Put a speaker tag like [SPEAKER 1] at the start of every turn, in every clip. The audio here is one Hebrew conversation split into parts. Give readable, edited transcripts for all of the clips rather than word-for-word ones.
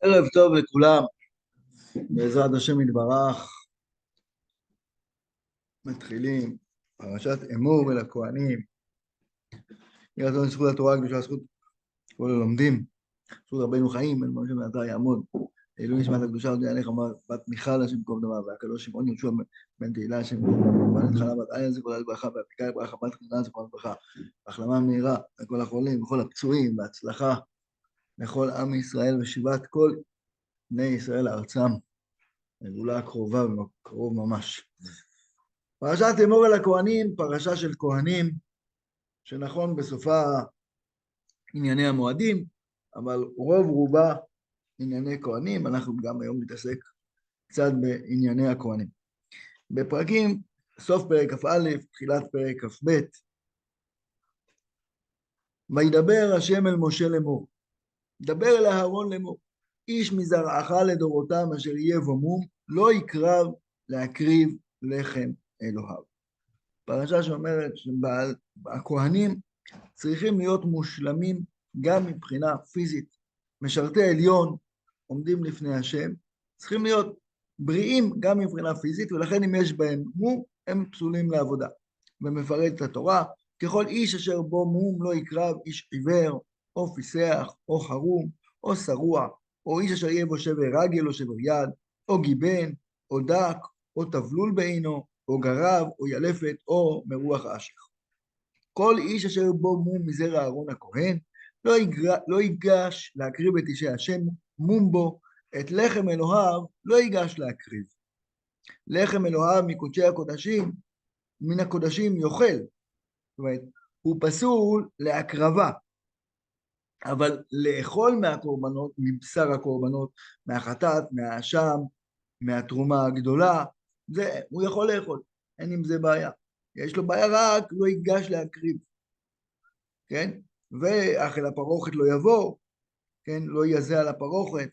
[SPEAKER 1] ערב טוב לכולם, בעזרת השם יתברך. מתחילים פרשת אמור אל הכהנים. יהי רצון זכות התורה הקדושה, זכות כל הלומדים, זכות רבנו חיים בן משה מעתה יעמוד. לעילוי נשמת הקדושה הודיע עליך בת מיכל השם ייקום דמה, והקדוש שמעון יהושע בן תהילה השם ייקום דמה, ובנת חנה בת איה זכרה לברכה, ואביקה ברכה בת חננה זכרה לברכה, והחלמה מהירה לכל החולים וכל הפצועים, והצלחה לכל עם ישראל ושיבת כל בני ישראל לארצם. הגאולה הקרובה ובקרוב ממש. פרשת אמור אל הכהנים, פרשה של כהנים, שנכון בסופה ענייני המועדים, אבל רוב רובה ענייני כהנים. אנחנו גם היום נתעסק קצת בענייני הכהנים. בפרקים, סוף פרק כ"א, תחילת פרק כ"ב, וידבר השם אל משה לאמור, דבר אל אהרון לאמור, איש מזרעך לדורותם אשר יהיה בו מום, לא יקרב להקריב לחם אלוהיו. פרשה שאומרת שהכהנים צריכים להיות מושלמים גם מבחינה פיזית. משרתי עליון עומדים לפני השם, צריכים להיות בריאים גם מבחינה פיזית, ולכן אם יש בהם מום, הם פסולים לעבודה. ומפרט את התורה, ככל איש אשר בו מום לא יקרב, איש עיוור, או פיסח, או חרום, או שרוע, או איש אשר יהיה בו שבר רגל או שבר יד, או גיבן, או דק, או תבלול בעינו, או גרב, או ילפת, או מרוח האשך. כל איש אשר בו מום מזרע אהרון הכהן, לא ייגש להקריב את אישי השם מום בו, את לחם אלוהיו לא ייגש להקריב. לחם אלוהיו מקודשי הקודשים, מן הקודשים יאכל. זאת אומרת, הוא פסול להקרבה, אבל לאכול מהקורבנות, מבשר הקורבנות, מהחטאת, מהאשם, מהתרומה הגדולה, זה הוא יכול לאכול, אין עם זה בעיה. יש לו בעיה רק לא ייגש להקריב, כן? ואך אל הפרוכת לא יבוא, כן? לא יזה על הפרוכת,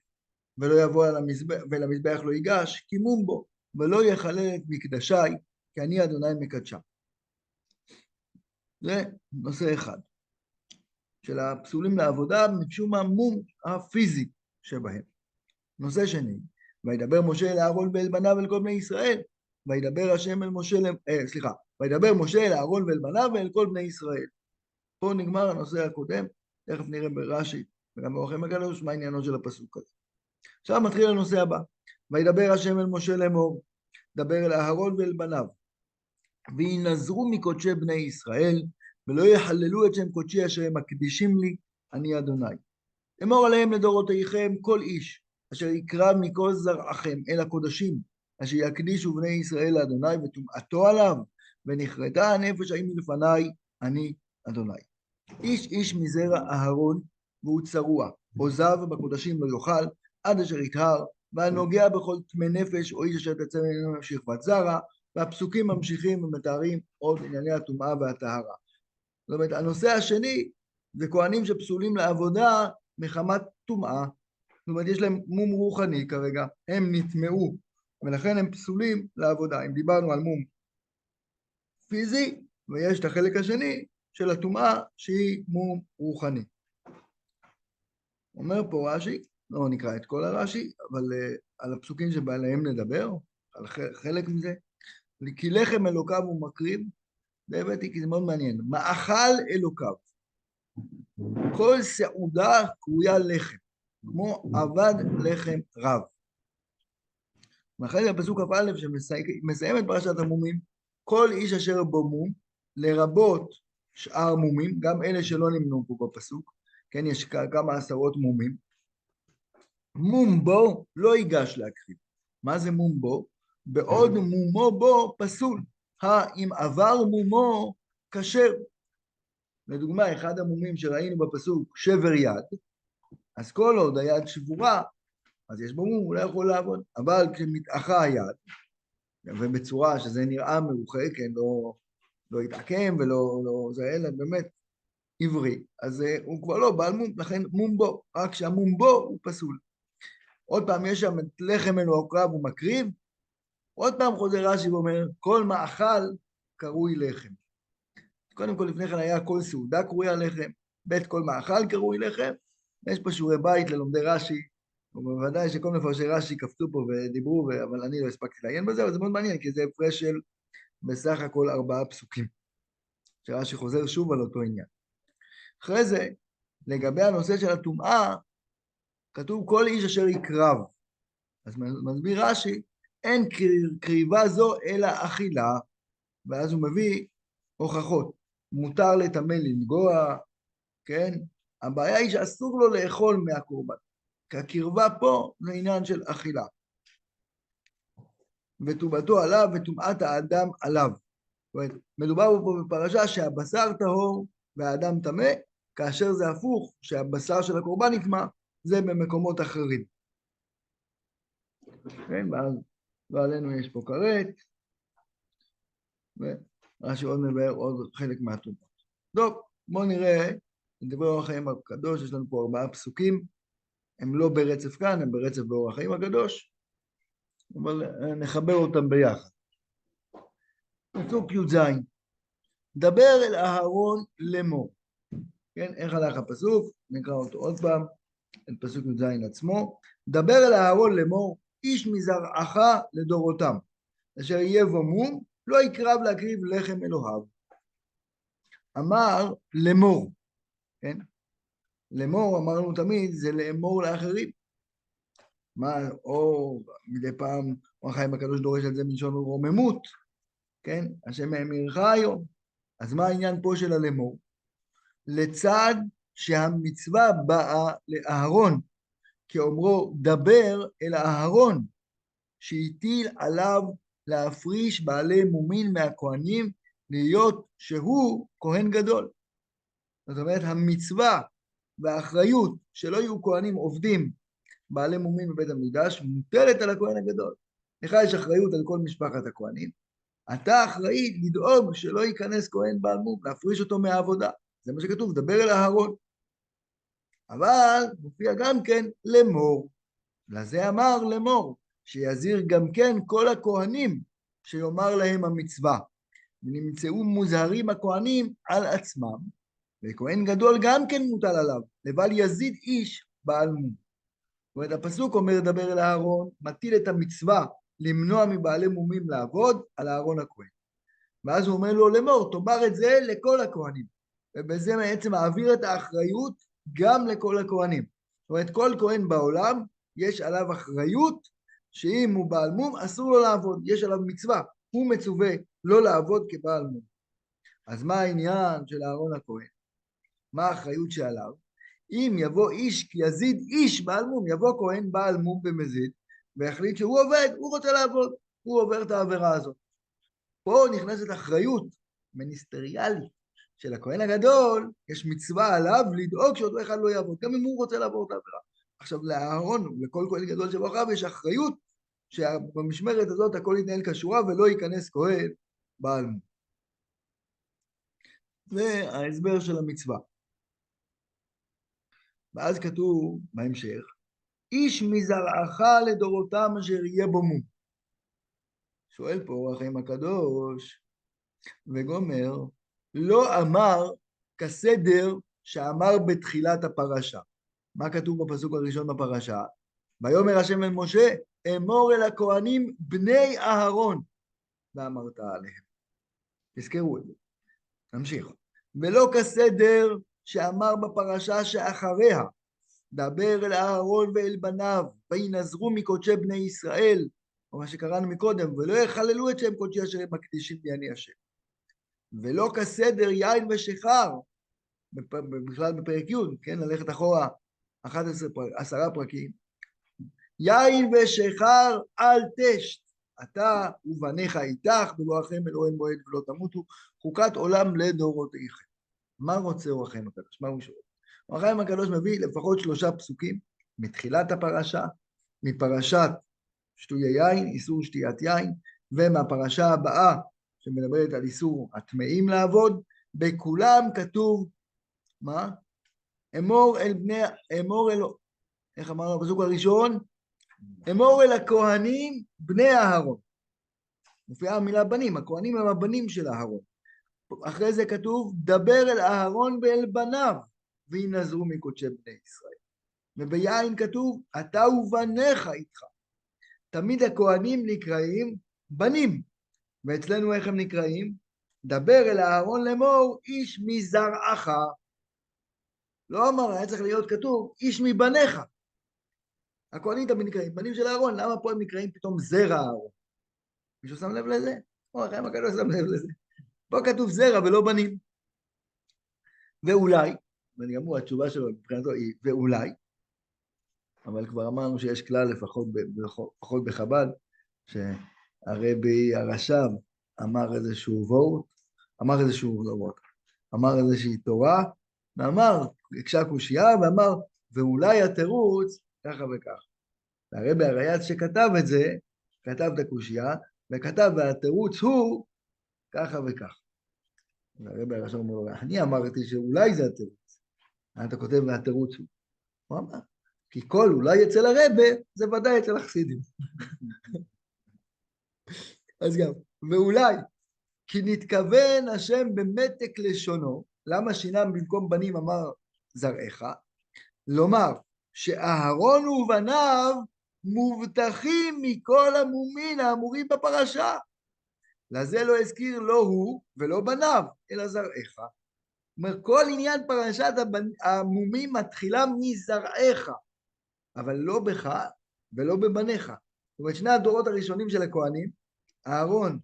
[SPEAKER 1] ולא יבוא על המזבח, ולמזבח לא ייגש, כי מום בו, ולא יחלל את מקדשי, כי אני אדוני מקדשה. זה נושא אחד. של הפסולים לעבודה, משום המום הפיזי שבהם. נושא שני, וידבר משה אל אהרון ואל בניו ואל כל בני ישראל, וידבר השם אל משה, וידבר משה אל אהרון ואל בניו ואל כל בני ישראל. פה נגמר הנושא הקודם, תכף נראה ברש"י וגם באור החיים הקדוש מה עניינו של הפסוק הזה. עכשיו מתחיל הנושא הבא, וידבר השם אל משה לאמור, דבר אל אהרון ואל בניו, וינזרו מקודשי בני ישראל, ולא יחללו את שם קודשי אשר הם מקדישים לי, אני אדוני. אמור עליהם לדורותיכם כל איש, אשר יקרב מכל זרעכם אל הקודשים, אשר יקדישו בני ישראל לאדוני, וטומאתו עליו, ונכרתה הנפש ההיא מלפניי, אני אדוני. איש איש מזרע אהרון, והוא צרוע, עוזב בקודשים לא יאכל, עד אשר יטהר, והנוגע בכל טמא נפש, או איש אשר תצא ממנו שכבת זרע, והפסוקים ממשיכים ומתארים עוד ענייני הטומאה והטהרה. זאת אומרת, הנושא השני זה כהנים שפסולים לעבודה מחמת טומאה. זאת אומרת, יש להם מום רוחני כרגע, הם נטמעו, ולכן הם פסולים לעבודה. אם דיברנו על מום פיזי, ויש את החלק השני של הטומאה שהיא מום רוחני. אומר פה רש"י, לא נקרא את כל הרש"י, אבל על הפסוקים שבעליהם נדבר, על חלק מזה, כי לחם אלוקיו הוא מקריב, זה הבאתי כי זה מאוד מעניין, מאכל אלוקיו, כל סעודה קרויה לחם, כמו עבד לחם רב. ואחרי הפסוק כ"א שמסיים את פרשת המומים, כל איש אשר בו מום, לרבות שאר מומים, גם אלה שלא נמנו פה בפסוק, כן, יש כמה עשרות מומים, מום בו לא ייגש להקריב. מה זה מום בו? בעוד מומו בו פסול. אם עבר מומו כשר. לדוגמה, אחד המומים שראינו בפסוק שבר יד, אז כל עוד היד שבורה, אז יש בו מום, הוא לא יכול לעבוד. אבל כשמתאחה היד, ובצורה שזה נראה מרוחק, כן, לא יתעקם ולא, זה אלא באמת עברי, אז הוא כבר לא בעל מום, לכן מום בו, רק שהמום בו הוא פסול. עוד פעם יש שם את לחם אלוקיו הוא מקריב, עוד פעם חוזר רש"י ואומר, כל מאכל קרוי לחם. קודם כל לפני כן היה כל סעודה קרויה לחם, בית כל מאכל קרוי לחם, יש פה שיעורי בית ללומדי רש"י, ובוודאי שכל מפרשי רש"י קפצו פה ודיברו, אבל אני לא הספקתי לעיין בזה, אבל זה מאוד מעניין, כי זה הפרש של בסך הכל 4 פסוקים, שרש"י חוזר שוב על אותו עניין. אחרי זה, לגבי הנושא של הטומאה, כתוב כל איש אשר יקרב. אז מסביר רש"י, אין קריבה זו אלא אכילה, ואז הוא מביא הוכחות. מותר לטמא לנגוע, כן? הבעיה היא שאסור לו לאכול מהקורבן. כי הקרבה פה זה עניין של אכילה. וטומאתו עליו וטומאת האדם עליו. זאת אומרת, מדובר פה בפרשה שהבשר טהור והאדם טמא, כאשר זה הפוך, שהבשר של הקורבן נטמא, זה במקומות אחרים. כן, ואז לא עלינו יש פה כרת, ורש"י עוד מבאר עוד חלק מהטומאות. טוב, בואו נראה, נדבר אורח חיים הקדוש, יש לנו פה 4 פסוקים, הם לא ברצף כאן, הם ברצף באורח חיים הקדוש, אבל נחבר אותם ביחד. פסוק י"ז, דבר אל אהרון לאמור. כן, איך הלך הפסוק? נקרא אותו עוד פעם, את פסוק י"ז עצמו. דבר אל אהרון לאמור, איש מזרעך לדורותם, אשר יהיה בו מום, לא יקרב להקריב לחם אלוהיו. אמר לאמור, כן? לאמור אמרנו תמיד זה לאמור לאחרים. מה, או מדי פעם אור החיים הקדוש דורש על זה מלשון רוממות, כן? השם האמירך היום. אז מה העניין פה של הלאמור? לצד שהמצווה באה לאהרון, כאומרו דבר אל אהרון, שהטיל עליו להפריש בעלי מומין מהכהנים, להיות שהוא כהן גדול. זאת אומרת, המצווה והאחריות שלא יהיו כהנים עובדים בעלי מומין בבית המקדש, מוטלת על הכהן הגדול. לך יש אחריות על כל משפחת הכהנים, אתה אחראי לדאוג שלא ייכנס כהן בעל מום, להפריש אותו מהעבודה. זה מה שכתוב, דבר אל אהרון. אבל מופיע גם כן לאמור. לזה אמר לאמור, שיזהיר גם כן כל הכהנים שיאמר להם המצווה. ונמצאו מוזהרים הכהנים על עצמם, וכהן גדול גם כן מוטל עליו, לבל יזיד איש בעל מום. זאת אומרת, הפסוק אומר דבר אל אהרון, מטיל את המצווה למנוע מבעלי מומים לעבוד על אהרון הכהן. ואז הוא אומר לו לאמור, תאמר את זה לכל הכהנים. ובזה בעצם מעביר את האחריות גם לכל הכהנים. זאת אומרת, כל כהן בעולם יש עליו אחריות, שאם הוא בעל מום אסור לו לעבוד, יש עליו מצווה, הוא מצווה לא לעבוד כבעל מום. אז מה העניין של אהרון הכהן? מה האחריות שעליו? אם יבוא איש כי יזיד איש בעל מום, יבוא כהן בעל מום במזיד, והחליט שהוא עובד, הוא רוצה לעבוד, הוא עובר את העבירה הזאת. פה נכנסת אחריות מיניסטריאלית של הכהן הגדול, יש מצווה עליו לדאוג שאותו אחד לא יעבוד, גם אם הוא רוצה לעבור את העבירה. עכשיו לאהרון, לכל כהן גדול שבחריו, יש אחריות שבמשמרת הזאת הכל יתנהל כשורה ולא ייכנס כהן בעל מום. זה ההסבר של המצווה. ואז כתוב בהמשך, איש מזרעך לדורותם אשר יהיה בו מום. שואל פה אור החיים הקדוש, וגומר, לא אמר כסדר שאמר בתחילת הפרשה. מה כתוב בפסוק הראשון בפרשה? ויאמר השם אל משה, אמור אל הכהנים בני אהרון, ואמרת עליהם. תזכרו את זה. נמשיך. ולא כסדר שאמר בפרשה שאחריה, דבר אל אהרון ואל בניו, וינזרו מקודשי בני ישראל, או מה שקראנו מקודם, ולא יחללו את שם קודשי אשר הם מקדישים בעיני השם. ולא כסדר יין ושיכר, בכלל בפרק י', כן, ללכת אחורה 10 פרקים, יין ושיכר אל תשת, אתה ובניך איתך, ולא אחריהם אלוהים מועד ולא תמותו, חוקת עולם לדורותיכם. מה רוצה אור החיים הקדוש? מה הוא שואל? אור החיים הקדוש מביא לפחות 3 פסוקים מתחילת הפרשה, מפרשת שתויי יין, איסור שתיית יין, ומהפרשה הבאה שמדברת על איסור הטמאים לעבוד, בכולם כתוב, מה? אמור אל בני, אמור אל, איך אמרנו בפסוק הראשון? אמור אל הכהנים בני אהרון. מופיעה המילה בנים, הכהנים הם הבנים של אהרון. אחרי זה כתוב, דבר אל אהרון ואל בניו, וינזרו מקודשי בני ישראל. וביין כתוב, אתה ובניך איתך. תמיד הכהנים נקראים בנים, ואצלנו איך הם נקראים? דבר אל אהרון לאמור, איש מזרעך. לא אמר, היה צריך להיות כתוב, איש מבניך. הכהנים תמיד נקראים בנים של אהרון, למה פה הם נקראים פתאום זרע אהרון? מישהו שם לב לזה? או, החיים הקדוש שם לב לזה. פה כתוב זרע ולא בנים. ואולי, ואני אמרו, התשובה שלו מבחינתו היא ואולי, אבל כבר אמרנו שיש כלל לפחות בחב"ד, שהרבי הרש"ב אמר איזשהו וורט, אמר איזושהי תורה, ואמר, הקשה קושייה, ואמר, ואולי התירוץ, ככה וכך. והרבי הריי"צ שכתב את זה, כתב את הקושייה, וכתב, והתירוץ הוא ככה וכך. והרבי הרש"ב אומר לו, אני אמרתי שאולי זה התירוץ. אתה כותב, והתירוץ הוא. הוא אמר, כי כל אולי אצל הרבי, זה ודאי אצל החסידים. אז גם, ואולי, כי נתכוון השם במתק לשונו, למה שינה במקום בנים אמר זרעך? לומר שאהרון ובניו מובטחים מכל המומין האמורים בפרשה. לזה לא הזכיר לא הוא ולא בניו, אלא זרעך. זאת אומרת, כל עניין פרשת המומים מתחילה מזרעך, אבל לא בך ולא בבניך. זאת אומרת, שני הדורות הראשונים של הכהנים, אהרון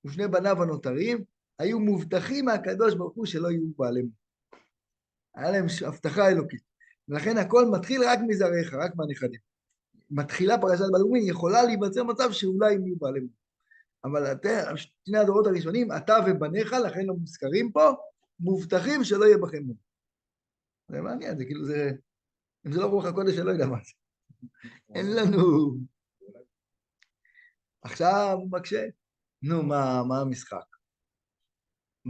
[SPEAKER 1] ושני בניו הנותרים, היו מובטחים מהקדוש ברוך הוא שלא יהיו בעלי מום. היה להם הבטחה אלוקית. ולכן הכל מתחיל רק מזרעך, רק מהנכדים. מתחילה פרשת בעלי מומין, יכולה להיווצר מצב שאולי הם יהיו בעלי מום. אבל שני הדורות הראשונים, אתה ובניך, לכן הם מוזכרים פה, מובטחים שלא יהיה בכם מום. זה מעניין, זה כאילו זה, אם זה לא רוח הקודש, אני לא יודע מה זה. אין לנו. עכשיו הוא מקשה. נו, מה המשחק?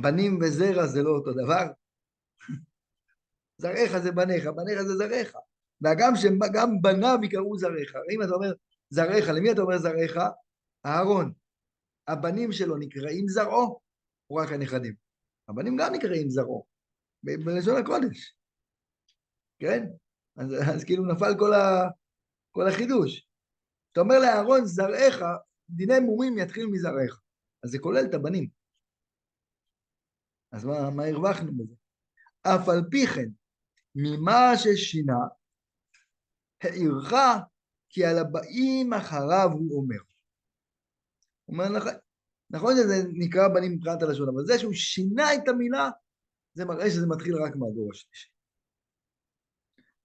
[SPEAKER 1] בנים וזרע זה לא אותו דבר? זרעך זה בניך, בניך זה זרעך. וגם בניו יקראו זרעך. אם אתה אומר זרעך, למי אתה אומר זרעך? אהרון. הבנים שלו נקראים זרעו, או רק הנכדים? הבנים גם נקראים זרעו, בלשון הקודש. כן? אז כאילו נפל כל החידוש. אתה אומר לאהרון זרעך, דיני מומים יתחיל מזרעך. אז זה כולל את הבנים. אז מה הרווחנו בזה? אף על פי כן, ממה ששינה, העירך כי על הבאים אחריו הוא אומר. הוא אומר, נכון שזה נקרא בנים מבחינת הלשון, אבל זה שהוא שינה את המילה, זה מראה שזה מתחיל רק מהדור השלישי.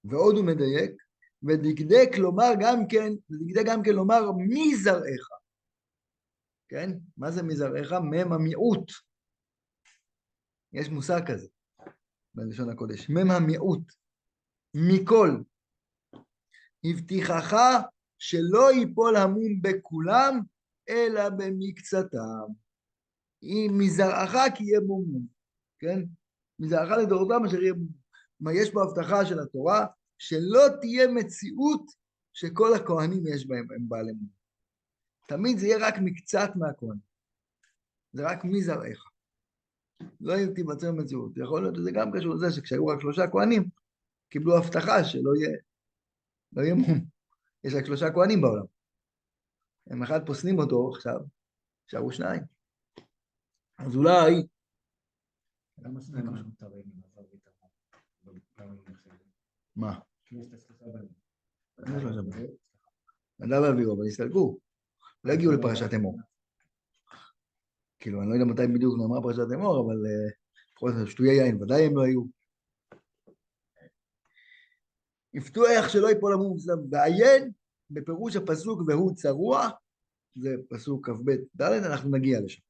[SPEAKER 1] ועוד הוא מדייק, ודקדק לומר גם כן לומר מי זרעך. כן? מה זה מי זרעך? מם המיעוט. יש מושג כזה בלשון הקודש. מם המיעוט. מכל. הבטיחך שלא ייפול המום בכולם, אלא במקצתם. אם מזרעך כי יהיה בו מום. כן? מזרעך לדורותם אשר יהיה בו מום. מה יש בהבטחה של התורה? שלא תהיה מציאות שכל הכהנים יש בהם, הם בעלי מום. תמיד זה יהיה רק מקצת מהכהנים. זה רק מזרעך. לא תיווצר מציאות. יכול להיות שזה גם קשור לזה שכשהיו רק 3 כהנים, קיבלו הבטחה שלא יהיה מום. יש רק 3 כהנים בעולם. הם אחד פוסלים אותו עכשיו, שערו 2. אז אולי...
[SPEAKER 2] למה שניים מותרים עם עבר ביטחון? מה? יש את 3 בנים.
[SPEAKER 1] נדב ואביהו, אבל הסתלקו. לא הגיעו לפרשת אמור. כאילו, אני לא יודע מתי בדיוק נאמרה פרשת אמור, אבל בכל זאת, שטויי יין, ודאי הם לא היו. הבטיח שלא ייפול המום, ועיין בפירוש הפסוק והוא צרוע, זה פסוק כ"ב ד', אנחנו נגיע לשם.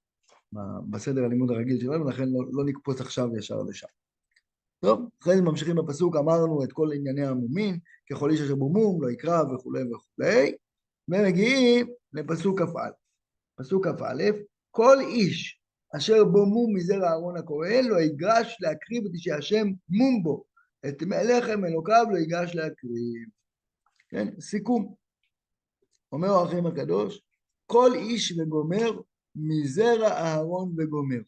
[SPEAKER 1] בסדר הלימוד הרגיל שלנו, לכן לא נקפוץ עכשיו ישר לשם. טוב, אחרי זה ממשיכים בפסוק, אמרנו את כל ענייני המומים, ככל איש אשר בו מום, לא יקרא וכו' וכו', ומגיעים לפסוק כ"א. פסוק כ"א, כל איש אשר בו מום מזרע אהרון הכהן, לא ייגש להקריב את איש השם מום בו, את לחם אלוקיו לא ייגש להקריב. כן, סיכום. אומר האחים הקדוש, כל איש וגומר מזרע אהרון וגומר.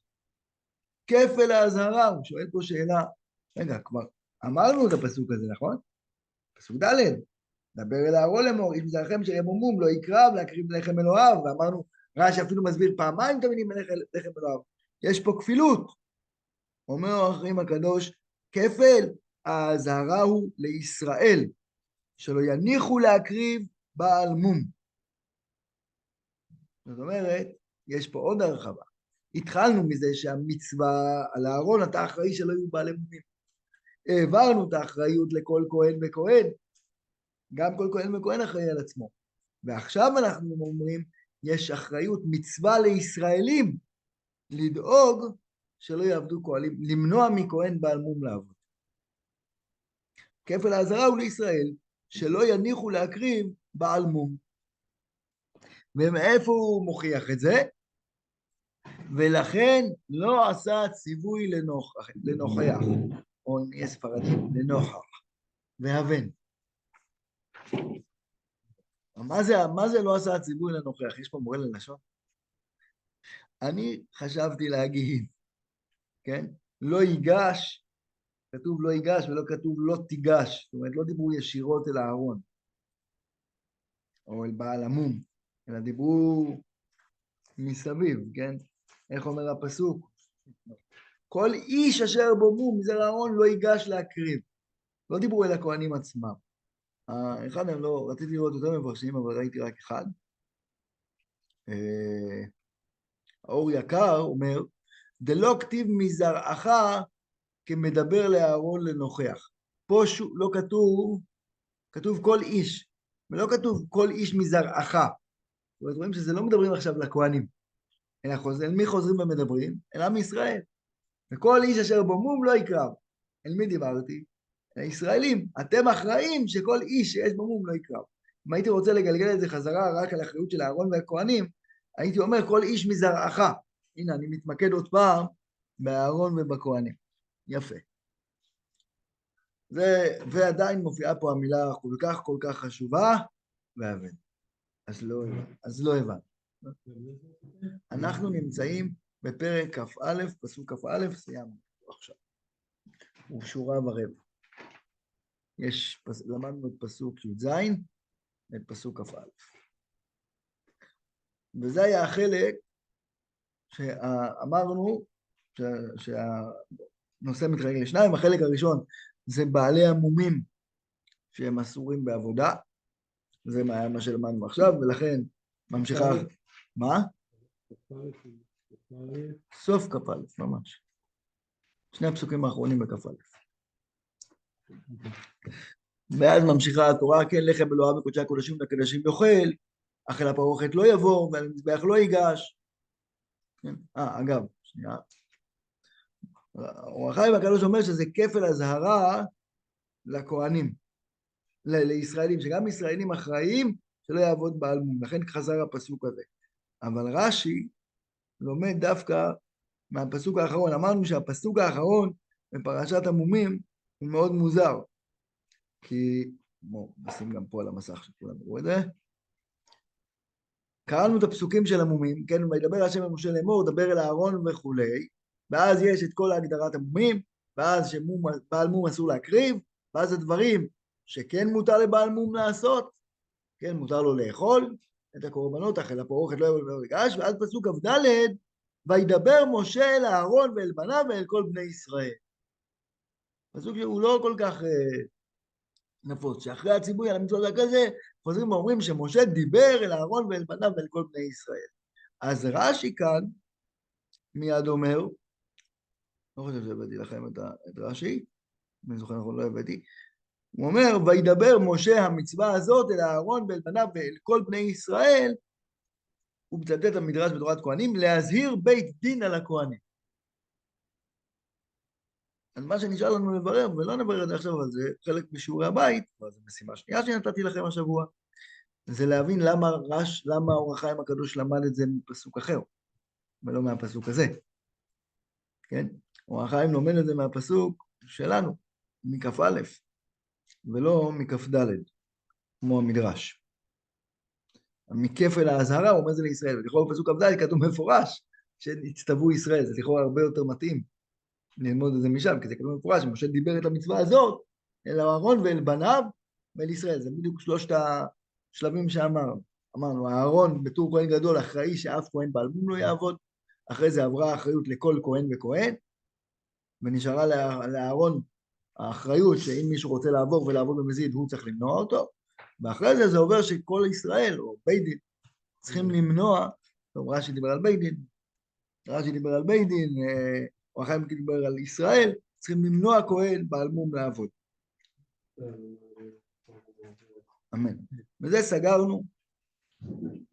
[SPEAKER 1] כפל האזהרה, הוא שואל פה שאלה, רגע, כבר אמרנו את הפסוק הזה, נכון? פסוק ד', דבר אל אהרון לאמור, איש מזרעכם אשר ימומום לא יקרב להקריב לחם אלוהיו, ואמרנו, רש"י אפילו מסביר פעמיים את המילים לחם אלוהיו, יש פה כפילות. אומר האחרים הקדוש, כפל האזהרה הוא לישראל, שלא יניחו להקריב בעל מום. זאת אומרת, יש פה עוד הרחבה. התחלנו מזה שהמצווה על אהרון, אתה אחראי שלא יהיו בעלי מומים. העברנו את האחריות לכל כהן וכהן, גם כל כהן וכהן אחראי על עצמו. ועכשיו אנחנו אומרים, יש אחריות מצווה לישראלים, לדאוג שלא יעבדו כהנים, למנוע מכהן בעל מום לעבוד. כפל האזהרה הוא לישראל, שלא יניחו להקריב בעל מום. ומאיפה הוא מוכיח את זה? ולכן לא עשה ציווי לנוכח, או אם יהיה ספרדים, לנוכח, והבן. מה זה לא עשה ציווי לנוכח? יש פה מורה ללשון? אני חשבתי להגיד, כן? לא ייגש, כתוב לא ייגש ולא כתוב לא תיגש, זאת אומרת לא דיברו ישירות אל אהרון, או אל בעל המום, אלא דיברו מסביב, כן? איך אומר הפסוק? כל איש אשר בו מום מזרע אהרון לא ייגש להקריב. לא דיברו אל הכהנים עצמם. אחד מהם לא, רציתי לראות יותר מפרשים, אבל ראיתי רק אחד. האור יקר אומר, דלא כתיב מזרעך כמדבר לאהרון לנוכח. פה לא כתוב, כתוב כל איש, ולא כתוב כל איש מזרעך. זאת אומרת, רואים שזה לא מדברים עכשיו לכהנים, אלא אל מי חוזרים ומדברים? אל עם ישראל. וכל איש אשר בו מום לא יקרב. אל מי דיברתי? הישראלים. אתם אחראים שכל איש שיש בו מום לא יקרב. אם הייתי רוצה לגלגל את זה חזרה רק על האחריות של אהרון והכהנים, הייתי אומר כל איש מזרעך. הנה, אני מתמקד עוד פעם באהרון ובכהנים. יפה. ועדיין מופיעה פה המילה כל כך חשובה, והבן. אז לא הבן. אנחנו נמצאים בפרק כ"א, פסוק כ"א, סיימנו עכשיו. ושורה ורבע. למדנו את פסוק י"ז, את פסוק כ"א. וזה היה החלק שאמרנו שהנושא מתחלק לשניים. החלק הראשון זה בעלי המומים שהם אסורים בעבודה, זה מה שלמדנו עכשיו, ולכן ממשיכה... מה? סוף כ"א, ממש. שני הפסוקים האחרונים בכ"א. ואז ממשיכה התורה, כן, לחם אלוהיו בקודשי הקודשים לקדשים יאכל, אך אל הפרוכת לא יבוא, ועל המזבח לא ייגש. אגב, שנייה. אור החיים הקדוש אומר שזה כפל אזהרה לכהנים, לישראלים, שגם ישראלים אחראים שלא יעבוד בעל מום, לכן חזר הפסוק הזה. אבל רש"י לומד דווקא מהפסוק האחרון. אמרנו שהפסוק האחרון בפרשת המומים הוא מאוד מוזר, כי, בואו נשים גם פה על המסך שכולם יראו את זה. קראנו את הפסוקים של המומים, כן, וידבר השם אל משה לאמור, דבר אל אהרון וכולי, ואז יש את כל הגדרת המומים, ואז שבעל מום אסור להקריב, ואז הדברים שכן מותר לבעל מום לעשות, כן, מותר לו לאכול את הקורבנות, אך אל הפרוכת לא יבוא ולא ייגש, ואז פסוק כ"ד, וידבר משה אל אהרון ואל בניו ואל כל בני ישראל. פסוק שהוא לא כל כך נפוץ, שאחרי הציווי על המצוות הכזה, חוזרים ואומרים שמשה דיבר אל אהרון ואל בניו ואל כל בני ישראל. אז רש"י כאן מיד אומר, לא חושב שהבאתי לכם את רש"י, אני זוכר נכון, לא הבאתי, הוא אומר, וידבר משה המצווה הזאת אל אהרון ואל בניו ואל כל בני ישראל, הוא מצטט המדרש בתורת כהנים, להזהיר בית דין על הכהנים. אז מה שנשאר לנו לברר, ולא נברר את זה עכשיו, אבל זה חלק בשיעורי הבית, אבל זו משימה שנייה שנתתי לכם השבוע, זה להבין למה אור החיים הקדוש למד את זה מפסוק אחר, ולא מהפסוק הזה. כן? אור החיים לומד את זה מהפסוק שלנו, מכ"א, ולא מכ"ד, כמו המדרש. מכפל האזהרה הוא אומר זה לישראל, ולכאורה בפסוק כ"ד כתוב מפורש שהצטוו ישראל, זה לכאורה הרבה יותר מתאים ללמוד את זה משם, כי זה כתוב מפורש, שמשה דיבר את המצווה הזאת אל אהרון ואל בניו ולישראל. זה בדיוק שלושת השלבים שאמרנו. אמרנו, אהרון בתור כהן גדול אחראי שאף כהן בעל מום לא יעבוד, אחרי זה עברה האחריות לכל כהן וכהן, ונשארה לאהרון האחריות שאם מישהו רוצה לעבור ולעבוד במזיד, הוא צריך למנוע אותו, ואחרי זה זה עובר שכל ישראל, או בית דין, צריכים למנוע, טוב, רש"י דיבר על בית דין, או אחרי מכן דיבר על ישראל, צריכים למנוע כהן בעל מום לעבוד. אמן. וזה סגרנו,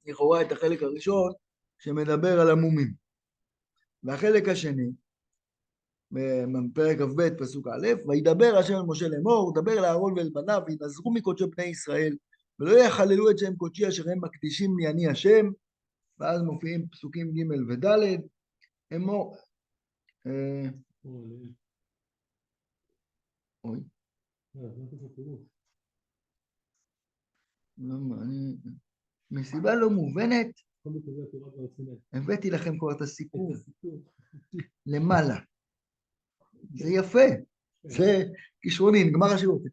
[SPEAKER 1] לכאורה את החלק הראשון, שמדבר על המומים. והחלק השני, בפרק כ"ב פסוק א', וידבר השם אל משה לאמור, דבר אל אהרון ואל בניו, וינזרו מקודשי בני ישראל, ולא יחללו את שם קודשי אשר הם מקדישים לי אני השם, ואז מופיעים פסוקים ג' וד', אמור, אוי, אני, מסיבה לא מובנת, הבאתי לכם כבר את הסיפור, למעלה. זה יפה, זה כישרוני, נגמר השיעור.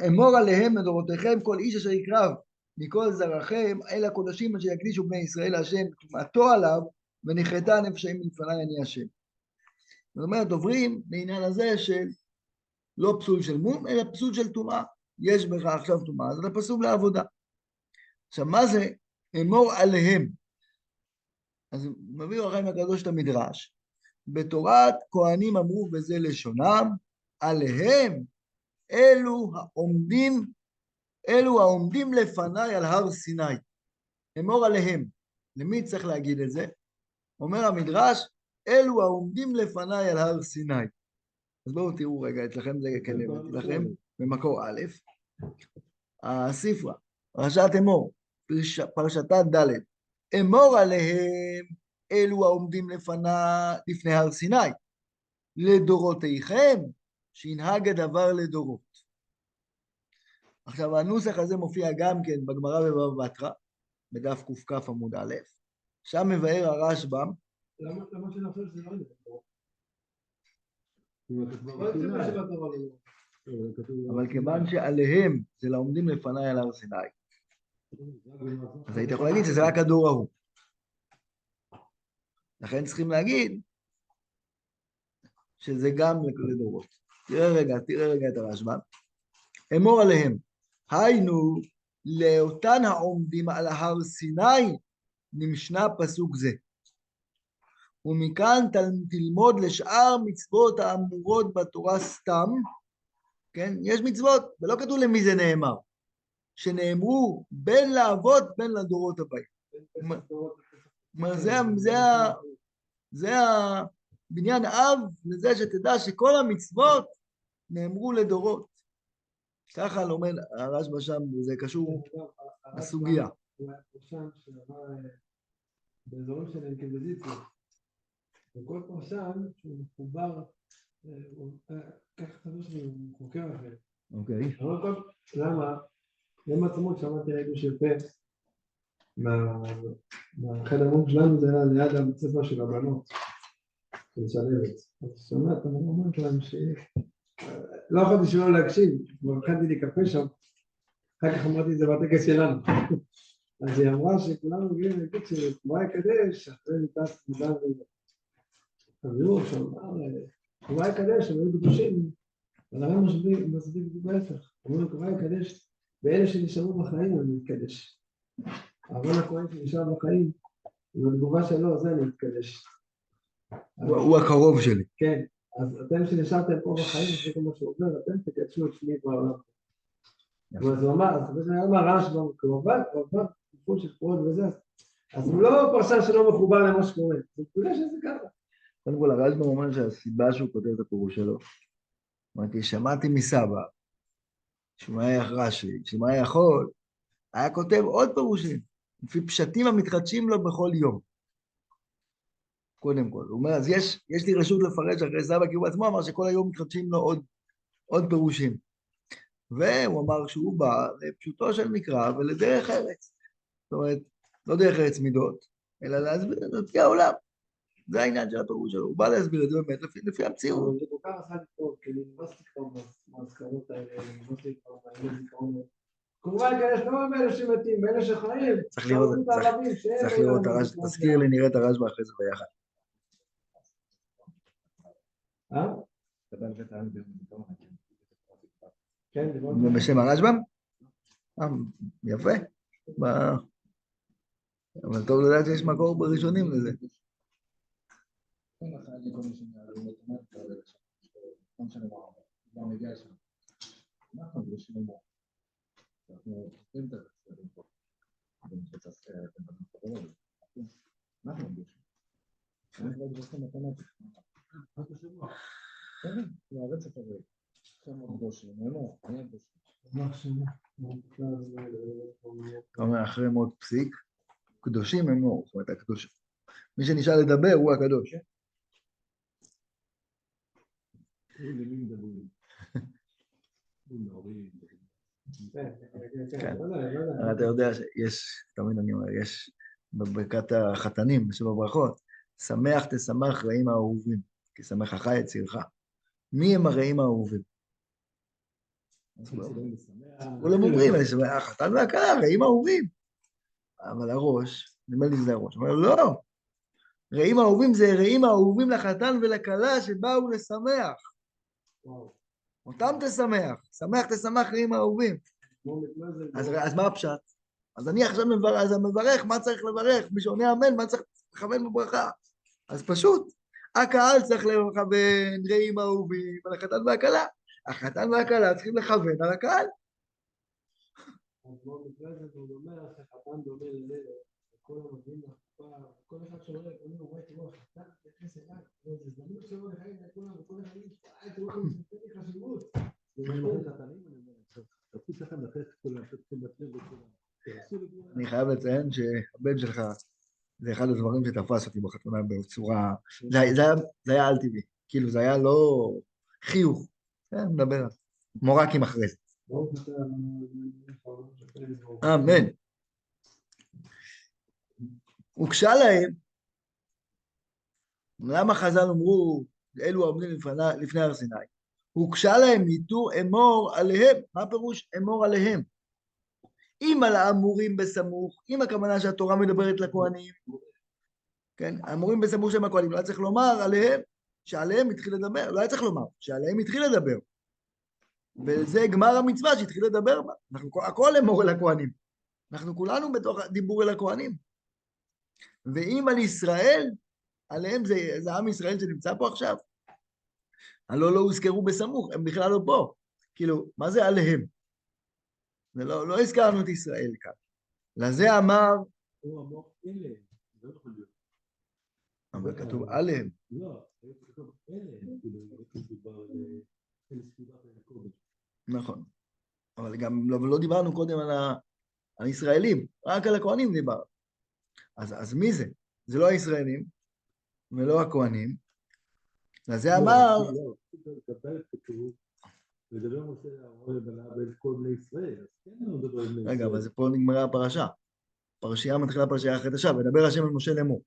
[SPEAKER 1] אמור עליהם לדורותיכם כל איש אשר יקרב מכל זרעכם אל הקודשים אשר יקדישו בני ישראל להשם טומאתו עליו ונחרתה נפשעים מלפני אני השם. זאת אומרת, עוברים לעניין הזה של לא פסול של מום, אלא פסול של טומאה. יש בך עכשיו טומאה, אז אתה פסול לעבודה. עכשיו, מה זה אמור עליהם? אז מביא החיים הקדוש את המדרש, בתורת כהנים אמרו בזה לשונם, עליהם אלו העומדים לפניי על הר סיני. אמור עליהם. למי צריך להגיד את זה? אומר המדרש, אלו העומדים לפניי על הר סיני. אז בואו תראו רגע, אצלכם זה כן הבאתי לכם, במקור א', הספרה, פרשת אמור, פרשתה ד', אמור עליהם אלו העומדים לפני הר סיני, לדורותיכם, שינהג הדבר לדורות. עכשיו, הנוסח הזה מופיע גם כן בגמרא בבבא בתרא, בדף קכ עמוד א', שם מבאר הרשב"ם.
[SPEAKER 2] למה שנחשוב שזה לא יהיה?
[SPEAKER 1] אבל כיוון שעליהם זה לעומדים לפניי על הר סיני, אז היית יכול להגיד שזה רק הדור ההוא. לכן צריכים להגיד שזה גם לדורות. תראה רגע את הרשב"ם. אמור עליהם, היינו לאותן העומדים על ההר סיני, נמשנה פסוק זה. ומכאן תלמוד לשאר מצוות האמורות בתורה סתם, כן? יש מצוות, ולא כתוב למי זה נאמר, שנאמרו בין לאבות בין לדורות הבאים. זה הבניין אב לזה שתדע שכל המצוות נאמרו לדורות. ככה לומד הרשב"ם שם, וזה קשור לסוגיה.
[SPEAKER 2] באזורים של אינקוויזיציה, וכל פרשן שהוא מחובר, ככה חשוב שהוא חוקר אחר.
[SPEAKER 1] אוקיי.
[SPEAKER 2] למה? יום העצמאות שמעתי רגע שיפה, מהחד המון שלנו זה היה ליד הבית ספר של הבנות, של שלבת. אז שמעת, אני אומרת להם לא יכולתי שלא להקשיב, כבר הכנתי לי קפה שם, אחר כך אמרתי את זה בטקס שלנו. אז היא אמרה שכולנו מגיעים להגיד שתבואה יקדש, אחרי ניתת מידה וזה. אז הוא עכשיו אמר, תבואה יקדש, הם היו קדושים, אבל הרב מסביר בדיוק בהפך. אמרו, תבואה יקדש, ואלה שנשארו בחיים הם מתקדש. אהרון הכהן שנשאר בחיים, ובתגובה שלו, זה מתקדש.
[SPEAKER 1] הוא הקרוב שלי.
[SPEAKER 2] כן, אז אתם שנשארתם פה בחיים, זה כמו שעובר, אתם תקדשו את שמי בעולם. אז הוא אמר, אז הוא אמר רשב"ם, קרובה, טיפול של קרובות וזה, אז הוא לא פרשן שלא מחובר למה שקורה, זה פקודה שזה ככה.
[SPEAKER 1] קודם כל, הרשב"ם אומר שהסיבה שהוא כותב את הפירוש שלו, אמרתי, שמעתי מסבא, שמעי רש"י, שמעי יכול, היה כותב עוד פירושים, לפי פשטים המתחדשים לו בכל יום. קודם כל, הוא אומר, אז יש לי רשות לפרש אחרי סבא, כי הוא בעצמו אמר שכל היום מתחדשים לו עוד פירושים. והוא אמר שהוא בא לפשוטו של מקרא ולדרך ארץ. זאת אומרת, לא דרך ארץ מידות, אלא להסביר את העולם. זה העניין של הפירוש שלו, הוא בא להסביר את זה באמת לפי המציאות.
[SPEAKER 2] אבל זה כל כך עשה לי טוב, כי נמאסתי כבר מהזכרות האלה, נמאסתי כבר מהזכרות. כמובן, יש לא מאלה שמתים, מאלה שחיים,
[SPEAKER 1] צריך לראות את הרשב"א, תזכיר לי, נראה את הרשב"א אחרי זה ביחד.
[SPEAKER 2] כן,
[SPEAKER 1] בשם הרשב"א? יפה. אבל טוב לדעת שיש מקור בראשונים לזה. אומר אחרי מות פסיק, קדושים הם לא, זאת אומרת הקדוש. מי שנשאר לדבר הוא הקדוש. אתה יודע שיש, תמיד אני אומר, יש בברכת החתנים, שבברכות, שמח תשמח רעים האהובים, כי שמחך יצירך. מי הם הרעים האהובים? כולם אומרים, החתן והכלה, רעים אהובים. אבל הראש, נדמה לי שזה הראש, אומר לא, רעים אהובים זה רעים אהובים לחתן ולכלה שבאו לשמח. אותם תשמח, שמח תשמח רעים אהובים. אז מה הפשט? אז אני עכשיו מברך, מה צריך לברך? מי שעונה אמן, מה צריך לכוון בברכה? אז פשוט, הקהל צריך לכוון רעים אהובים על החתן והכלה. החתן והכלה צריכים לכוון על הקהל.
[SPEAKER 2] אז בואו מקרה זה, הוא אומר שחתן דומה ללב, וכל המדהים לחופה, וכל אחד שרואה, הוא רואה תראו, החתן נכנס אליי, זה זדמנות שלו לחיים לכולם, וכל אחד ישפעה, תראו, הוא מספר לי חשיבות.
[SPEAKER 1] אני חייב לציין שהבן שלך, זה אחד הדברים שתפס אותי בחתונה בצורה, זה היה על טבעי, כאילו זה היה לא חיוך, מדבר, מורקים אחרי זה. אמן. הוקשה להם, למה חז"ל אמרו, אלו העומדים לפני הר סיני, הוקשה להם ניתור אמור עליהם. מה פירוש אמור עליהם? אם על האמורים בסמוך, אם הכוונה שהתורה מדברת לכהנים, כן, האמורים בסמוך שהם הכהנים, לא היה צריך לומר עליהם, שעליהם התחיל לדבר, לא היה צריך לומר, שעליהם התחיל לדבר. וזה גמר המצווה שהתחיל לדבר בה. אנחנו הכל אמור אל הכהנים. אנחנו כולנו בתוך דיבור אל הכהנים. ואם על ישראל, עליהם זה עם ישראל שנמצא פה עכשיו. הלא לא הוזכרו בסמוך, הם בכלל לא פה. כאילו, מה זה עליהם? זה לא הזכרנו את ישראל כאן. לזה אמר...
[SPEAKER 2] הוא אמר אלה, זה לא יכול להיות.
[SPEAKER 1] אבל כתוב עליהם.
[SPEAKER 2] לא, כתוב אלה, כאילו, מדובר אל ספירת היעקב.
[SPEAKER 1] נכון. אבל גם לא דיברנו קודם על הישראלים, רק על הכהנים דיבר. אז מי זה? זה לא הישראלים, ולא הכהנים. לזה אמר...
[SPEAKER 2] לדבר משה להרון לבנה בין כל בני ישראל, אז כן לא מדבר עם בני ישראל.
[SPEAKER 1] רגע, אבל זה פה נגמרה הפרשה. פרשייה מתחילה פרשייה חדשה, ודבר השם אל משה לאמור.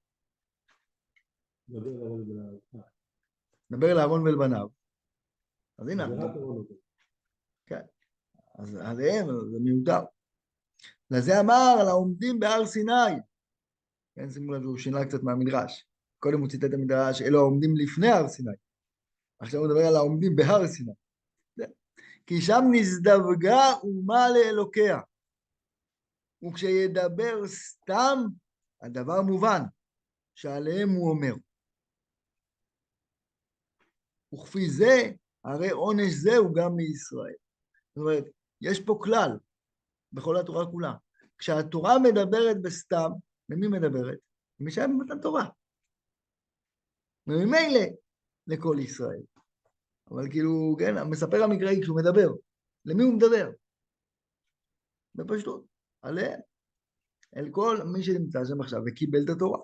[SPEAKER 2] דבר להרון לבנה.
[SPEAKER 1] דבר לאהרון ולבניו. אז הנה. כן. אז עליהם זה מיותר. לזה אמר על העומדים בהר סיני. כן, שימו לב, הוא שינה קצת מהמדרש. קודם הוא ציטט את המדרש, אלו העומדים לפני הר סיני. עכשיו הוא מדבר על העומדים בהר סיני. כי שם נזדווגה אומה לאלוקיה. וכשידבר סתם, הדבר מובן, שעליהם הוא אומר. וכפי זה, הרי עונש זה הוא גם מישראל. זאת אומרת, יש פה כלל, בכל התורה כולה. כשהתורה מדברת בסתם, למי מדברת? למי שהיה במתן תורה. וממילא לכל ישראל. אבל כאילו, כן, המספר המקראי כשהוא מדבר, למי הוא מדבר? בפשטות, עליהם. אל כל מי שנמצא שם עכשיו וקיבל את התורה.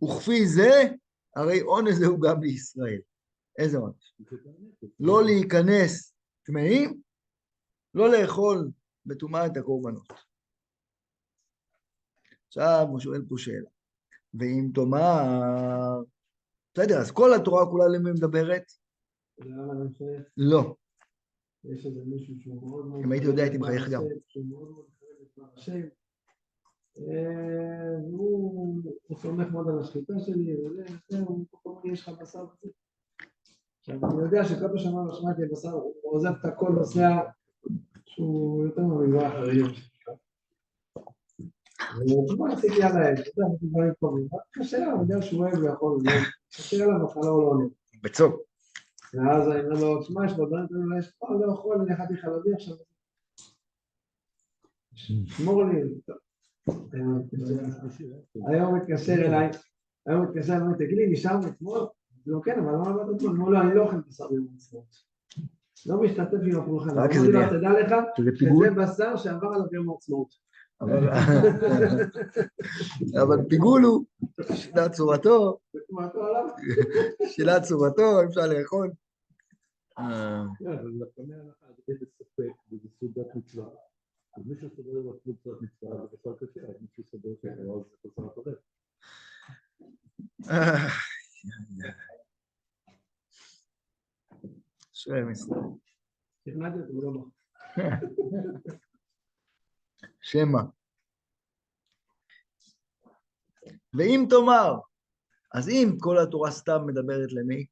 [SPEAKER 1] וכפי זה, הרי עונש זהו גם בישראל. איזה עונש? לא להיכנס טמאים, לא לאכול בטומאה את הקורבנות. עכשיו הוא שואל פה שאלה. ואם תאמר, בסדר, אז כל התורה כולה למי מדברת?
[SPEAKER 2] אתה יודע למה אני שואל?
[SPEAKER 1] לא.
[SPEAKER 2] יש איזה מישהו שהוא מאוד מאוד...
[SPEAKER 1] אם הייתי יודע הייתי מחייך גם.
[SPEAKER 2] שהוא מאוד מאוד חייב את דבר השם. הוא סומך מאוד על השחיטה שלי, הוא אומר, יש לך בשר וזה. עכשיו, אני יודע שכל פעם שאמר לו שמעתי בשר, הוא עוזב את הכל, נוסע שהוא יותר מהמגזר החרדי. וכמו עשיתי על העד, אתה יודע, אנחנו דברים טובים. קשה לה, אני יודע שהוא אוהב ויכול, קשה לה, מחלה הוא לא עונה.
[SPEAKER 1] בצוק.
[SPEAKER 2] ואז אני אומר לו, תשמע, יש לו דברים טובים, לא יכול, אני יכלתי חלבי עכשיו. שמור לי. היום מתקשר אליי, תגיד לי, נשאר אתמול? לא, כן, אבל לא עבד אתמול. אמרו לו, אני לא אוכל בשר ביום העצמאות. לא משתתף עם הפולחן. אמרתי לו, תדע לך, שזה בשר שעבר עליו ביום העצמאות.
[SPEAKER 1] אבל פיגול הוא, שינה צורתו, אי אפשר לאכול.
[SPEAKER 3] אבל לפני ההלכה, זה איזה ספק, וזה סעודת מצווה. אז מי שסודר עם עצמו סעודת מצווה, זה בסדר קשה, אז מי שסודר שלו, אז זה בסדר טוב.
[SPEAKER 1] שואל ישראל.
[SPEAKER 2] תכנעתי אותו, הוא לא בא.
[SPEAKER 1] שמה. ואם תאמר, אז אם כל התורה סתם מדברת למי?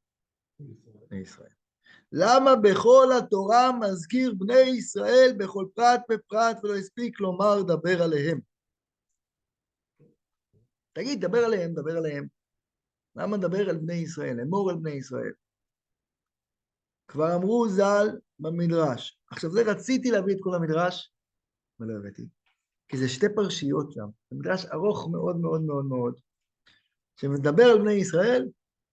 [SPEAKER 1] לישראל. למה בכל התורה מזכיר בני ישראל בכל פרט ופרט ולא הספיק לומר דבר עליהם? תגיד, דבר עליהם, דבר עליהם. למה דבר על בני ישראל? אמור על בני ישראל. כבר אמרו ז"ל במדרש. עכשיו זה רציתי להביא את כל המדרש, ולא הבאתי. כי זה שתי פרשיות שם. זה מדרש ארוך מאוד מאוד מאוד מאוד. שמדבר על בני ישראל,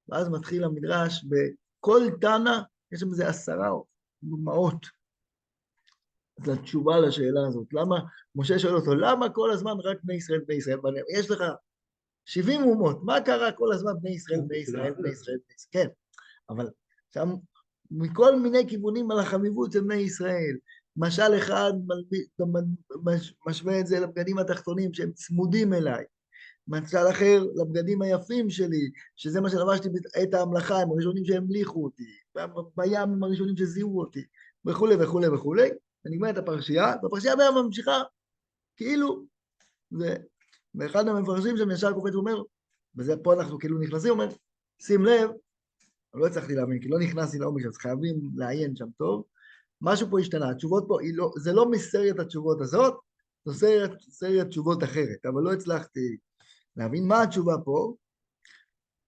[SPEAKER 1] ואז מתחיל המדרש בכל תנא, יש שם איזה 10 דוגמאות. אז התשובה לשאלה הזאת, למה, משה שואל אותו, למה כל הזמן רק בני ישראל, בני ישראל? יש לך 70 אומות, מה קרה כל הזמן בני ישראל, בני ישראל, בני ישראל, בני ישראל? כן, אבל שם מכל מיני כיוונים על החביבות של בני ישראל, משל אחד משווה את זה לבגדים התחתונים שהם צמודים אליי, משל אחר לבגדים היפים שלי, שזה מה שלבשתי את ההמלכה, הם הראשונים שהמליכו אותי, בים הם הראשונים שזיהו אותי, וכו' וכו' וכו'. ונגמרת הפרשייה, והפרשייה הבאה ממשיכה, כאילו, ואחד המפרשים שם ישר קופץ ואומר, וזה פה אנחנו כאילו נכנסים, אומר, שים לב, אני לא הצלחתי להאמין, כי לא נכנסתי לעומק, אז חייבים לעיין שם טוב, משהו פה השתנה, התשובות פה, זה לא מסריית התשובות הזאת, זה סריית תשובות אחרת, אבל לא הצלחתי להבין מה התשובה פה,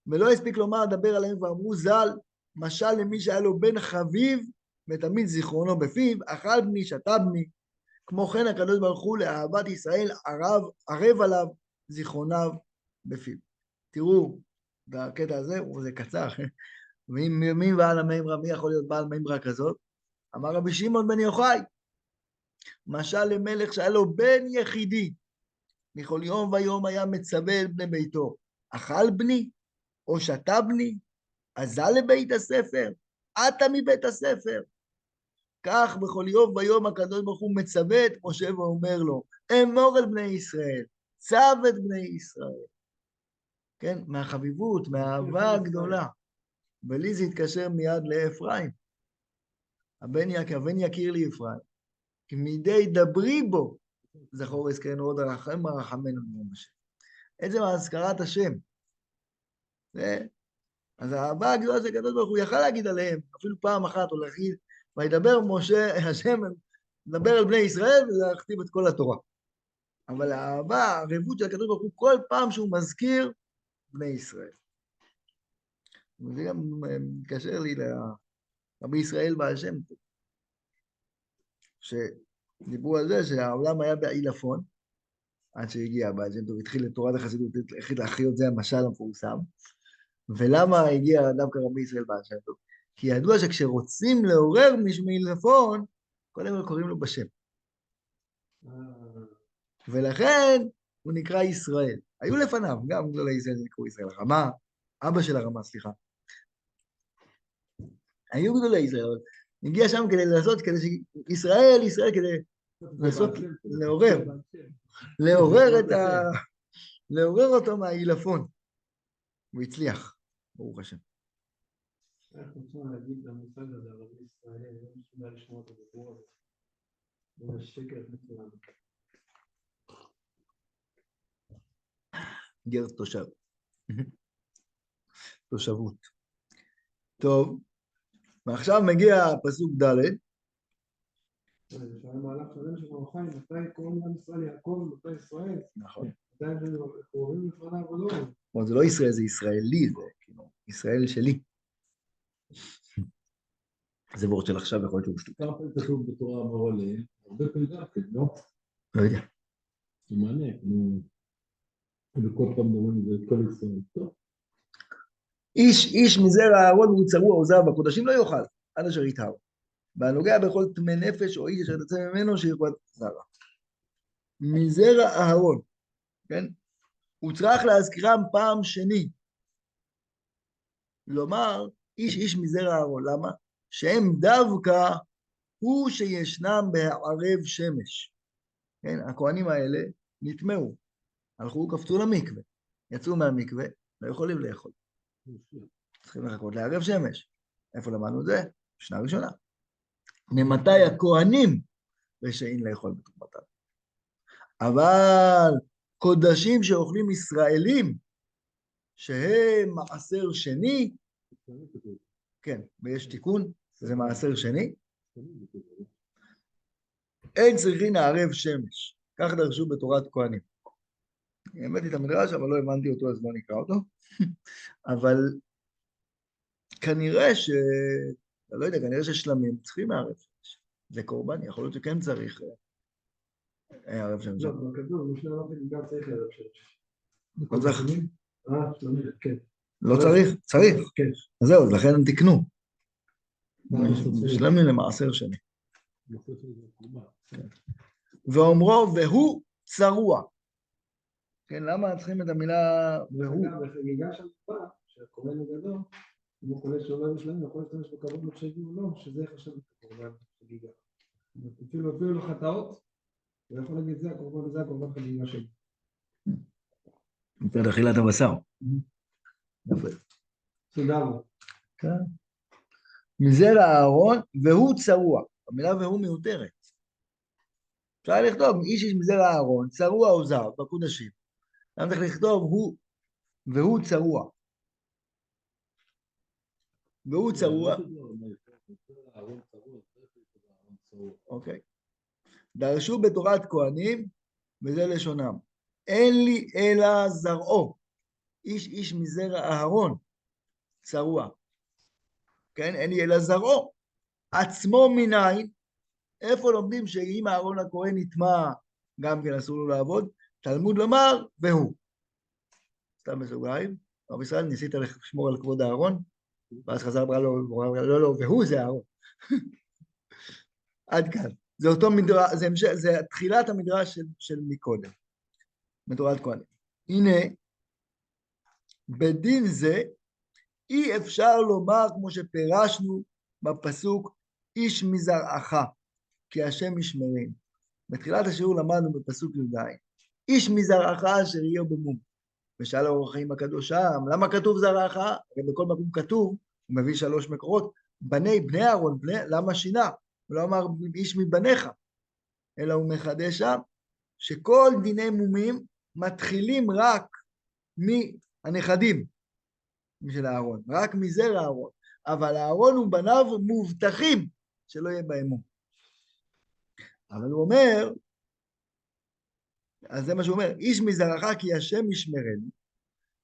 [SPEAKER 1] ולא הספיק לומר, דבר עליהם ואמרו ז"ל, משל למי שהיה לו בן חביב, ותמיד זיכרונו בפיו, אכל בני, שתה בני, כמו כן הקדוש ברוך הוא לאהבת ישראל ערב עליו זיכרוניו בפיו. תראו, בקטע הזה, זה קצר, מי בעל המימרה, מי יכול להיות בעל מימרה כזאת? אמר רבי שמעון בן יוחאי, משל למלך שהיה לו בן יחידי, מכל יום ויום היה מצווה אל בני ביתו, אכל בני, או שתה בני, אזל לבית הספר, עטה מבית הספר. כך בכל יום ויום הקדוש ברוך הוא מצווה את משה ואומר לו, אמור אל בני ישראל, צו את בני ישראל. כן, מהחביבות, מהאהבה הגדולה. ולי זה התקשר מיד לאפרים. הבן יכיר לי אפרים. כי מדי דברי בו, זכור יזכרנו עוד הרחם הרחמנו נאום השם. עצם הזכרת השם. אז האהבה הגדולה של הקדוש ברוך הוא יכל להגיד עליהם, אפילו פעם אחת, או להגיד, וידבר משה, השם, מדבר על בני ישראל, ולהכתיב את כל התורה. אבל האהבה, הערבות של הקדוש ברוך הוא, כל פעם שהוא מזכיר בני ישראל. וזה גם מתקשר לי לרבי ישראל בעל שם טוב, שדיברו על זה שהעולם היה בעילפון, עד שהגיע בעל שם טוב, התחיל את תורת החסידות, החליט להכריע את זה המשל המפורסם, ולמה הגיע דווקא רבי ישראל בעל שם טוב? כי ידוע שכשרוצים לעורר מישהו מעילפון, קודם כל קוראים לו בשם. ולכן הוא נקרא ישראל. היו לפניו, גם גדולי ישראל נקראו ישראל. הרמה, אבא של הרמה, סליחה. היו גדולי ישראל, אבל נגיע שם כדי לעשות, כדי שישראל, כדי לעשות, לעורר את לעורר אותו מהעילפון. הוא הצליח, ברוך השם.
[SPEAKER 2] איך אפשר להגיד למושג הזה, ערבי ישראלי, לא מסוגל לשמוע את הדיבור הזה. זה שקר מצוין.
[SPEAKER 1] גר תושב. תושבות. טוב, ועכשיו מגיע פסוק ד'.
[SPEAKER 2] זה שהיה מהלך שלם של מרחי, מתי קוראים לעם ישראל יעקב, מתי ישראל?
[SPEAKER 1] נכון.
[SPEAKER 2] מתי הם קוראים לפניו או לא?
[SPEAKER 1] אבל זה לא ישראל, זה ישראלי, זה כאילו, ישראל שלי. זה וורד של עכשיו, יכול להיות שהוא שטות.
[SPEAKER 3] כמה פעמים כתוב בתורה אמרו עליהם, הרבה פעמים גם כן, לא?
[SPEAKER 1] לא יודע.
[SPEAKER 3] זה מעניין, וכל פעם אומרים את זה, את כל ישראל. טוב.
[SPEAKER 1] איש מזרע אהרון הוא צרוע או זב, בקודשים לא יאכל, עד אשר יטהר. והנוגע בכל טמא נפש או איש אשר תצא ממנו שיכול זרע. מזרע אהרון, כן? הוא צריך להזכירם פעם שני. לומר, איש מזרע אהרון. למה? שהם דווקא הוא שישנם בהערב שמש. כן? הכהנים האלה נטמעו, הלכו, קפצו למקווה, יצאו מהמקווה, לא יכולים לאכול. צריכים לחכות לערב שמש. איפה למדנו את זה? שנה ראשונה. ממתי הכהנים רשאים לאכול בתרומתם. אבל קודשים שאוכלים ישראלים, שהם מעשר שני, כן, ויש תיקון, זה מעשר שני, אין צריכים לערב שמש. כך דרשו בתורת כהנים. האמת את המדרש, אבל לא הבנתי אותו, אז לא נקרא אותו. אבל כנראה לא יודע, כנראה ששלמים צריכים לערב שמש. זה קורבן, יכול להיות שכן צריך ערב שמש.
[SPEAKER 2] לא, בכתוב, משנה לא גם צריך לערב שמש.
[SPEAKER 1] לא צריך.
[SPEAKER 2] שלמים, כן.
[SPEAKER 1] לא צריך? צריך.
[SPEAKER 2] כן.
[SPEAKER 1] אז זהו, לכן הם תקנו. שלמים למעשר שני. ואומרו, והוא צרוע. כן, למה צריכים את המילה והוא?
[SPEAKER 2] בחגיגה של תקופה, שהכהן הגדול, אם הוא חולה שהוא לא משלם, יכול להשתמש בקרבנות שהגיעו לו, שזה יחשב את הקורבן חגיגה. אפילו לו חטאות, הוא יכול להגיד, זה הקורבן וזה הקורבן חגיגה שלי.
[SPEAKER 1] מצד אכילת הבשר. יפה.
[SPEAKER 2] תודה רבה.
[SPEAKER 1] כן. מזרע אהרון, והוא צרוע. המילה והוא מיותרת. אפשר לכתוב, איש מזרע אהרון, צרוע או זר, בקודשים. למה צריך לכתוב הוא, והוא צרוע. והוא צרוע. אוקיי. דרשו בתורת כהנים, וזה לשונם. אין לי אלא זרעו. איש מזרע אהרון, צרוע. כן, אין לי אלא זרעו. עצמו מניין, איפה לומדים שאם אהרון הכהן נטמע, גם כן אסור לו לעבוד, תלמוד לומר, והוא. סתם בסוגריים, רב ישראל, ניסית לשמור על כבוד אהרון, ואז חזר ברא לו, לא, והוא זה אהרון. עד כאן. זה אותו מדרש, זה תחילת המדרש של מקודם, בתורת כהנים. הנה, בדין זה, אי אפשר לומר, כמו שפירשנו בפסוק, איש מזרעך, כי השם ישמרנו. בתחילת השיעור למדנו בפסוק י"ז, איש מזרעך אשר יהיה במום. ושאל אור החיים הקדוש שם, למה כתוב זרעך? הרי בכל מקום כתוב, הוא מביא 3 מקורות, בני אהרון, למה שינה? הוא לא אמר איש מבניך, אלא הוא מחדש שם, שכל דיני מומים מתחילים רק מהנכדים של אהרון, רק מזרע אהרון, אבל אהרון ובניו מובטחים שלא יהיה בהם מום. אבל הוא אומר, אז זה מה שהוא אומר, איש מזרעך כי השם ישמרנו,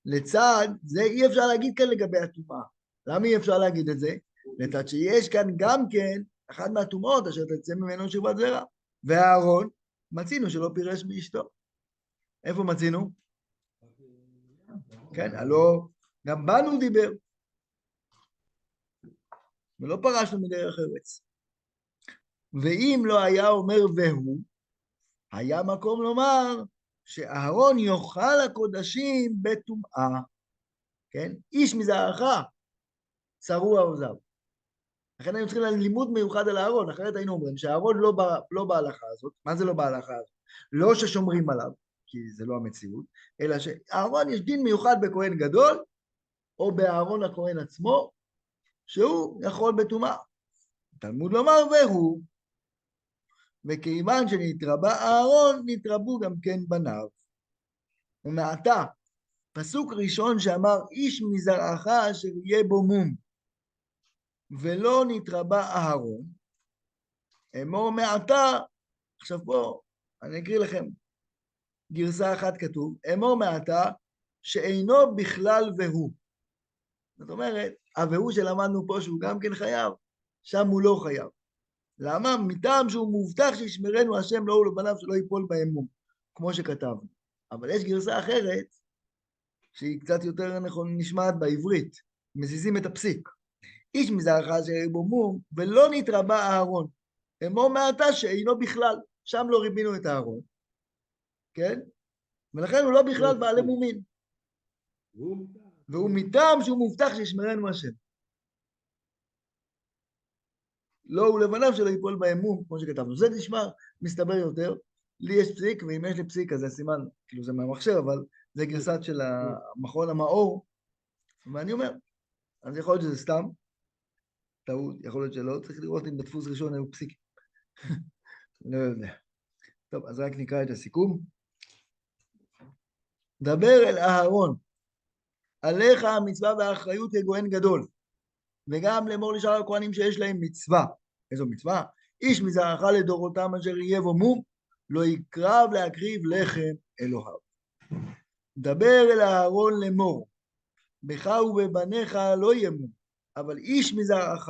[SPEAKER 1] לצד זה אי אפשר להגיד כאן לגבי הטומאה. למה אי אפשר להגיד את זה? לצד שיש כאן גם כן אחת מהטומאות אשר תצא ממנו שכבת זרע. והאהרון, מצינו שלא פירש מאשתו. איפה מצינו? כן, הלא גם בנו דיבר. ולא פרשנו מדרך ארץ. ואם לא היה אומר והוא, היה מקום לומר שאהרון יאכל הקודשים בטומאה. כן? איש מזרעך, צרוע או זב. לכן היינו צריכים לימוד מיוחד על אהרון, אחרת היינו אומרים שאהרון לא בהלכה הזאת. מה זה לא בהלכה הזאת? לא ששומרים עליו, כי זה לא המציאות, אלא שאהרון יש דין מיוחד בכהן גדול, או באהרון הכהן עצמו, שהוא יכול בטומאה. תלמוד לומר והוא, וכיוון שנתרבה אהרון, נתרבו גם כן בניו. ומעתה, פסוק ראשון שאמר, איש מזרעך אשר יהיה בו מום, ולא נתרבה אהרון, אמור מעתה, עכשיו פה, אני אקריא לכם, גרסה אחת כתוב, אמור מעתה, שאינו בכלל והוא. זאת אומרת, הוהו שלמדנו פה שהוא גם כן חייב, שם הוא לא חייב. למה? מטעם שהוא מובטח שישמרנו השם לו ולבניו שלא ייפול בהם מום, כמו שכתבנו. אבל יש גרסה אחרת, שהיא קצת יותר נכון נשמעת בעברית, מזיזים את הפסיק. איש מזרעך אשר יהיה בו מום, ולא נתרבה אהרון. אמור מעתה שאינו בכלל, שם לא ריבינו את אהרון, כן? ולכן הוא לא בכלל בעלי מומין. והוא מטעם שהוא מובטח שישמרנו השם. לא ולבניו שלא ייפול בהם מום, כמו שכתבנו. זה נשמע מסתבר יותר. לי יש פסיק, ואם יש לי פסיק, אז זה סימן, כאילו זה מהמחשב, אבל זה גרסת של המכון המאור. ואני אומר, אז יכול להיות שזה סתם, טעות, יכול להיות שלא, צריך לראות אם בדפוס ראשון היו פסיקים. לא יודע. טוב, אז רק נקרא את הסיכום. דבר אל אהרון, עליך המצווה והאחריות ככהן גדול, וגם לאמור לשאר הכהנים שיש להם מצווה. איזו מצווה? איש מזרעך לדורותם אשר יהיה בו מום, לא יקרב להקריב לחם אלוהיו. דבר אל אהרון לאמור, בך ובבניך לא יהיה מום, אבל איש מזרעך,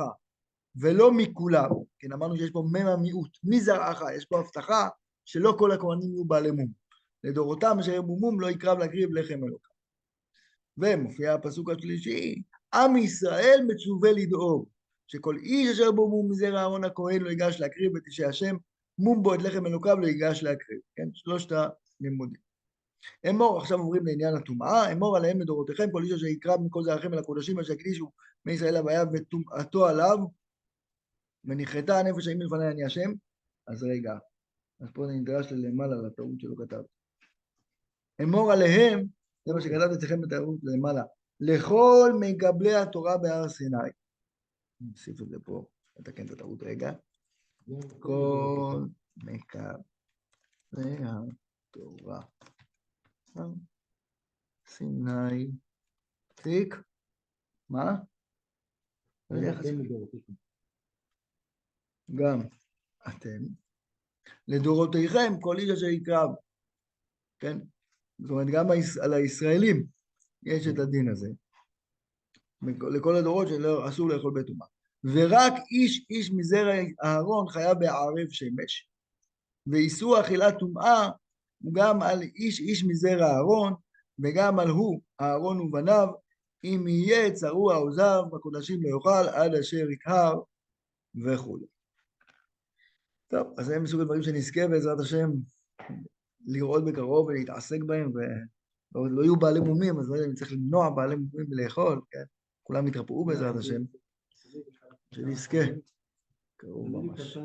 [SPEAKER 1] ולא מכולם, כן, אמרנו שיש פה מם המיעוט, מזרעך, יש פה הבטחה שלא כל הכהנים יהיו בעלי מום. לדורותם אשר יהיה בו מום, לא יקרב להקריב לחם אלוהיו. ומופיע הפסוק השלישי, עם ישראל מצווה לדאוג, שכל איש אשר בו מום מזרע אהרון הכהן לא ייגש להקריב את אישי השם, מום בו את לחם אלוקיו לא ייגש להקריב, כן? שלושת הלימודים. אמור, עכשיו עוברים לעניין הטומאה, אמור עליהם לדורותיכם, כל איש אשר יקרב מכל זרעכם אל הקודשים, אשר יקדישו מישראל הוויה וטומאתו עליו, ונכרתה הנפש האם מלפני אני השם. אז רגע, אז פה אני נדרש ללמעלה לטעות שלא כתבתי. אמור עליהם, זה מה שכתבתי אצלכם בטעות למעלה, לכל מקבלי התורה בהר סיני. נוסיף את זה פה, נתקן את הטעות רגע. כל מקבלי התורה. סיני. תיק. מה? גם אתם. לדורותיכם, כל איש אשר יקרב. כן? זאת אומרת, גם על הישראלים יש את הדין הזה. לכל הדורות שאסור לאכול בטומאה. ורק איש מזרע אהרון חייב בערב שמש. ואיסור אכילת טומאה הוא גם על איש מזרע אהרון, וגם על הוא, אהרון ובניו, אם יהיה צרוע או זר, בקודשים לא יאכל, עד אשר יקהר וכו'. טוב, אז זה מסוג הדברים שנזכה בעזרת השם לראות בקרוב ולהתעסק בהם, ולא יהיו בעלי מומים, אז אני צריך למנוע בעלי מומים לאכול, כן? כולם יתרפאו בעזרת השם, שנזכה. קרוב ממש.